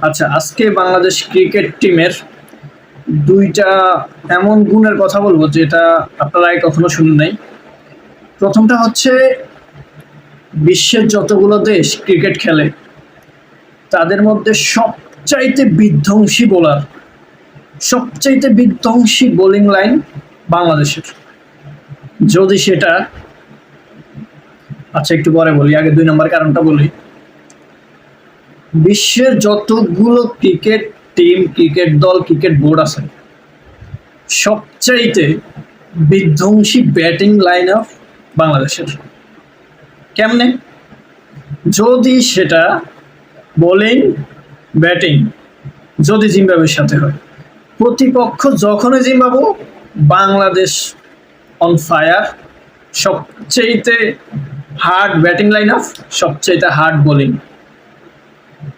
আচ্ছা, আজকে বাংলাদেশ ক্রিকেট টিমের ২টা এমন গুণের কথা বলবো যেটা আপনারা আগে কখনো শুনেন নাই। প্রথমটা হচ্ছে বিশ্বের যতগুলো দেশ ক্রিকেট খেলে তাদের মধ্যে সবচাইতে বিধ্বংসী বোলিং লাইন বাংলাদেশের। যদি সেটা আচ্ছা একটু পরে বলি, আগে ২ নম্বর কারণটা বলি। বিশ্বের যতগুলো ক্রিকেট টিম, ক্রিকেট দল, ক্রিকেট বোর্ড আছে সবচাইতে বিধ্বংসী ব্যাটিং লাইন অফ বাংলাদেশের। কেমনে? যদি সেটা বোলিং, ব্যাটিং যদি জিম্বাবুয়ের সাথে হয়, প্রতিপক্ষ যখনই জিম্বাবু, বাংলাদেশ অন ফায়ার। সবচাইতে হার্ড ব্যাটিং লাইন অফ, সবচাইতে হার্ড বোলিং।